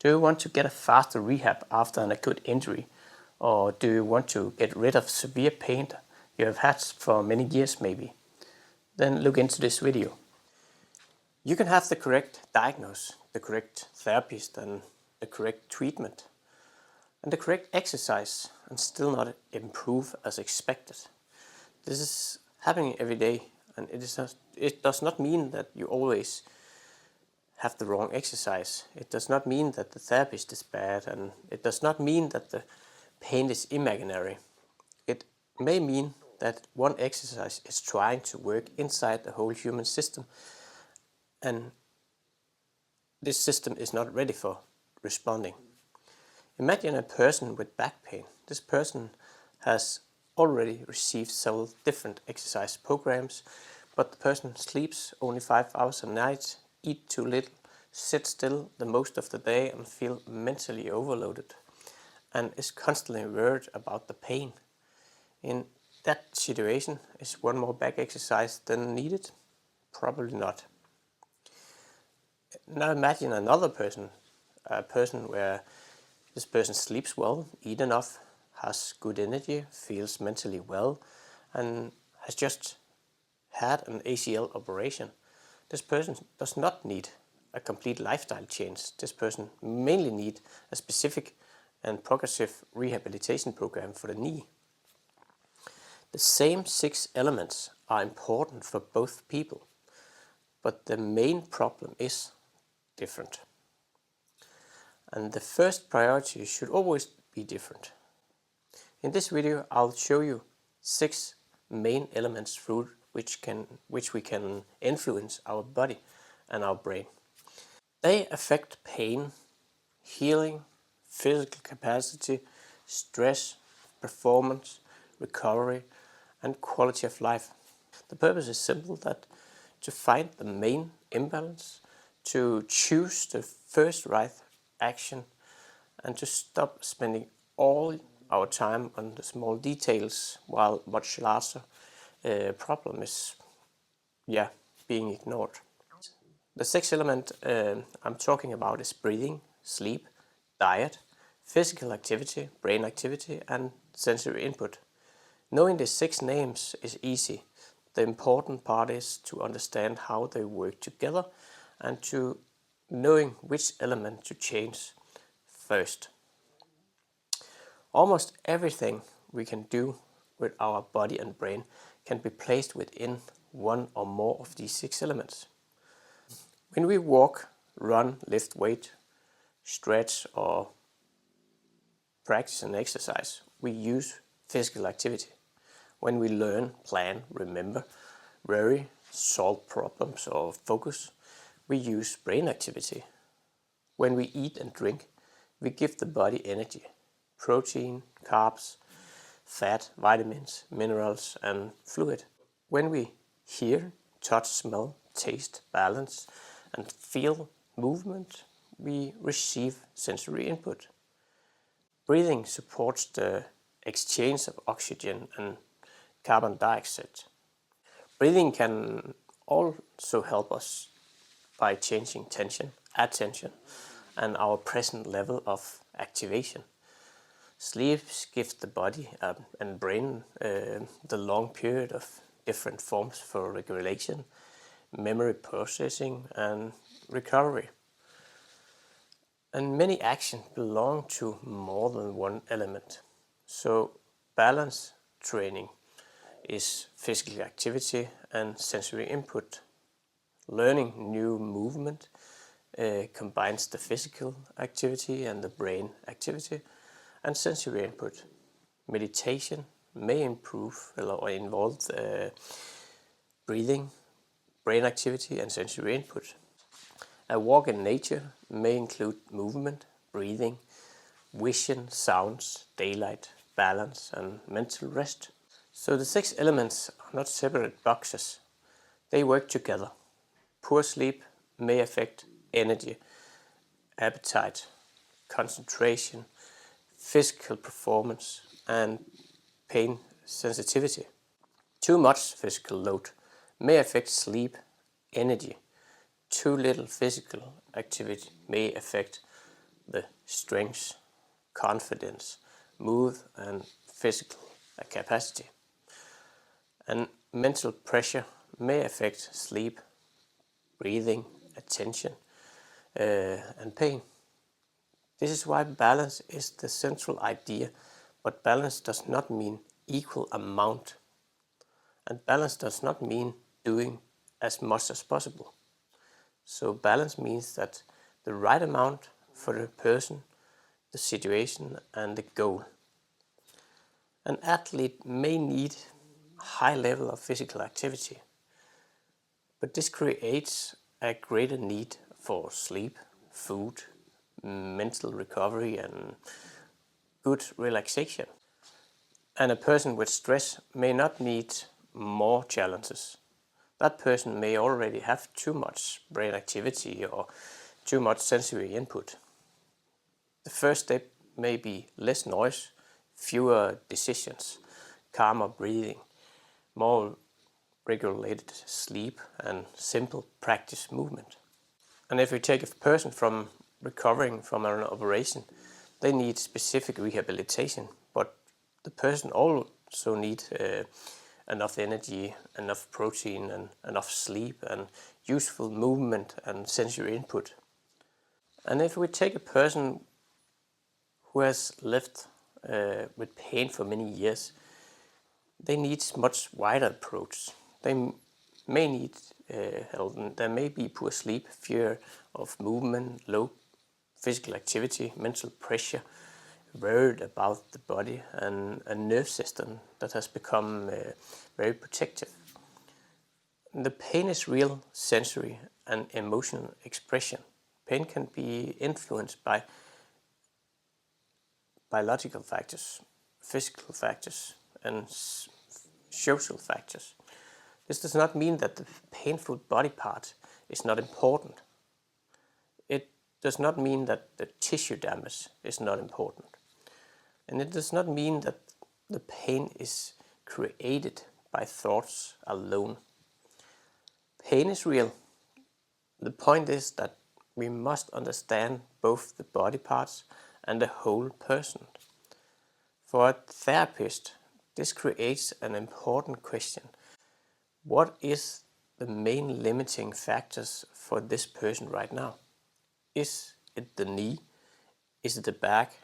Do you want to get a faster rehab after an acute injury? Or do you want to get rid of severe pain you have had for many years maybe? Then look into this video. You can have the correct diagnosis, the correct therapist and the correct treatment and the correct exercise and still not improve as expected. This is happening every day, and it does not mean that you always have the wrong exercise. It does not mean that the therapist is bad, and it does not mean that the pain is imaginary. It may mean that one exercise is trying to work inside the whole human system, and this system is not ready for responding. Imagine a person with back pain. This person has already received several different exercise programs, but the person sleeps only 5 hours a night, eat too little, sit still the most of the day and feel mentally overloaded, and is constantly worried about the pain. In that situation, is one more back exercise than needed? Probably not. Now imagine another person, a person where this person sleeps well, eats enough, has good energy, feels mentally well, and has just had an ACL operation. This person does not need a complete lifestyle change. This person mainly needs a specific and progressive rehabilitation program for the knee. The same 6 elements are important for both people, but the main problem is different. And the first priority should always be different. In this video, I'll show you 6 main elements through which we can influence our body and our brain. They affect pain, healing, physical capacity, stress, performance, recovery, and quality of life. The purpose is simple, that to find the main imbalance, to choose the first right action, and to stop spending all our time on the small details while much larger problem is being ignored. The 6th element I'm talking about is breathing, sleep, diet, physical activity, brain activity, and sensory input. Knowing the 6 names is easy. The important part is to understand how they work together and to knowing which element to change first. Almost everything we can do with our body and brain can be placed within one or more of these 6 elements. When we walk, run, lift weight, stretch, or practice an exercise, we use physical activity. When we learn, plan, remember, worry, solve problems, or focus, we use brain activity. When we eat and drink, we give the body energy, protein, carbs, fat, vitamins, minerals, and fluid. When we hear, touch, smell, taste, balance, and feel movement, we receive sensory input. Breathing supports the exchange of oxygen and carbon dioxide. Breathing can also help us by changing tension, attention, and our present level of activation. Sleep gives the body and brain the long period of different forms for regulation, memory processing, and recovery. And many actions belong to more than one element. So balance training is physical activity and sensory input. Learning new movement combines the physical activity and the brain activity and sensory input. Meditation may improve or involve breathing, brain activity, and sensory input. A walk in nature may include movement, breathing, vision, sounds, daylight, balance, and mental rest. So the 6 elements are not separate boxes. They work together. Poor sleep may affect energy, appetite, concentration, physical performance, and pain sensitivity. Too much physical load may affect sleep, energy. Too little physical activity may affect the strength, confidence, mood and physical capacity. And mental pressure may affect sleep, breathing, attention, and pain. This is why balance is the central idea, but balance does not mean equal amount. And balance does not mean doing as much as possible. So balance means that the right amount for the person, the situation and the goal. An athlete may need a high level of physical activity, but this creates a greater need for sleep, food, mental recovery and good relaxation. And a person with stress may not need more challenges. That person may already have too much brain activity or too much sensory input. The first step may be less noise, fewer decisions, calmer breathing, more regulated sleep and simple practice movement. And if we take a person from recovering from an operation, they need specific rehabilitation, but the person also needs enough energy, enough protein and enough sleep and useful movement and sensory input. And if we take a person who has lived with pain for many years, they need much wider approach. They may need help. There may be poor sleep, fear of movement, low physical activity, mental pressure, worried about the body and a nerve system that has become very protective. The pain is real sensory and emotional expression. Pain can be influenced by biological factors, physical factors and social factors. This does not mean that the painful body part is not important. It does not mean that the tissue damage is not important. And it does not mean that the pain is created by thoughts alone. Pain is real. The point is that we must understand both the body parts and the whole person. For a therapist, this creates an important question. What is the main limiting factors for this person right now? Is it the knee? Is it the back?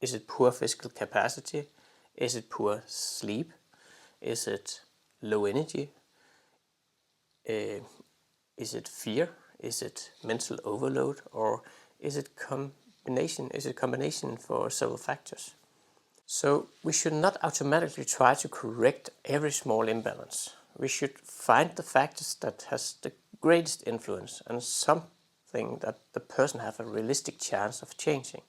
Is it poor physical capacity? Is it poor sleep? Is it low energy? Is it fear? Is it mental overload? Or is it combination? Is it combination for several factors? So we should not automatically try to correct every small imbalance. We should find the factors that has the greatest influence and something that the person have a realistic chance of changing.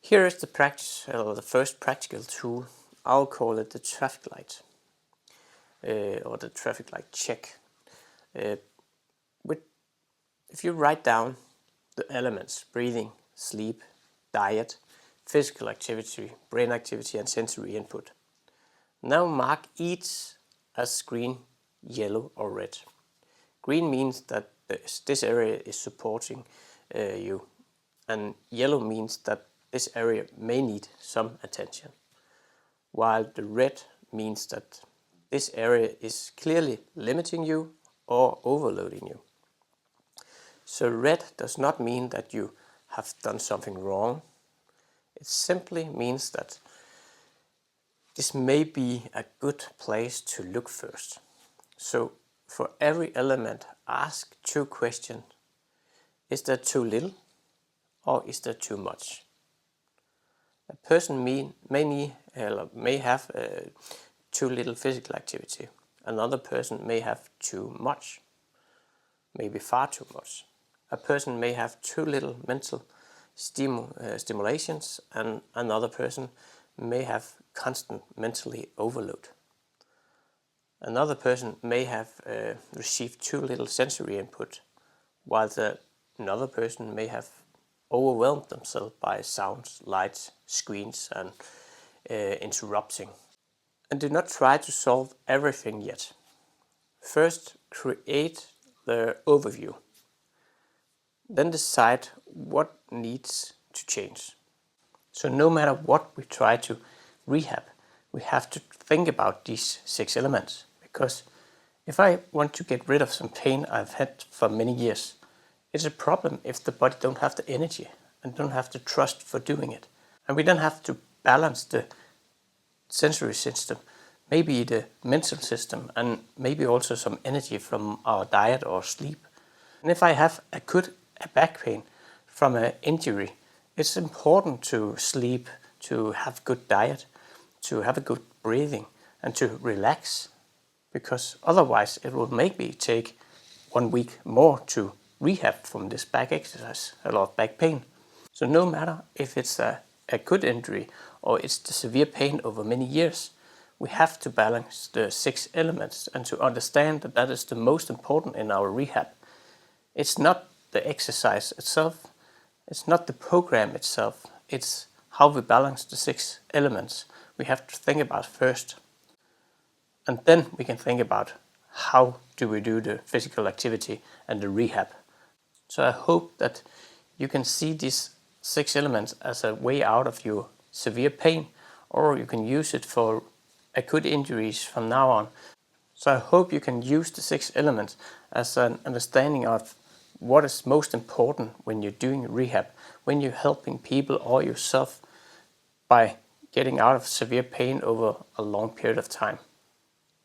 Here is the first practical tool. I'll call it the traffic light, or the traffic light check. If you write down the elements: breathing, sleep, diet, physical activity, brain activity and sensory input. Now mark each as green, yellow or red. Green means that this area is supporting you, and yellow means that this area may need some attention, while the red means that this area is clearly limiting you or overloading you. So red does not mean that you have done something wrong. It simply means that this may be a good place to look first. So for every element, ask two questions. Is there too little or is there too much? A person may have too little physical activity. Another person may have too much, maybe far too much. A person may have too little mental stimulations, and another person may have constant mentally overload. Another person may have received too little sensory input, while another person may have overwhelmed themselves by sounds, lights, screens and interrupting. And do not try to solve everything yet. First, create the overview. then decide what needs to change. So no matter what we try to rehab, we have to think about these 6 elements. Because if I want to get rid of some pain I've had for many years, it's a problem if the body don't have the energy and don't have the trust for doing it. And we then have to balance the sensory system, maybe the mental system, and maybe also some energy from our diet or sleep. And if I have acute back pain from an injury, it's important to sleep, to have good diet, to have a good breathing, and to relax, because otherwise it will make me take 1 week more to rehab from this back exercise, a lot of back pain. So no matter if it's a good injury or it's the severe pain over many years, we have to balance the 6 elements and to understand that that is the most important in our rehab. It's not the exercise itself, it's not the program itself, it's how we balance the 6 elements we have to think about first. And then we can think about how do we do the physical activity and the rehab. So I hope that you can see these 6 elements as a way out of your severe pain, or you can use it for acute injuries from now on. So I hope you can use the 6 elements as an understanding of what is most important when you're doing rehab, when you're helping people or yourself by getting out of severe pain over a long period of time.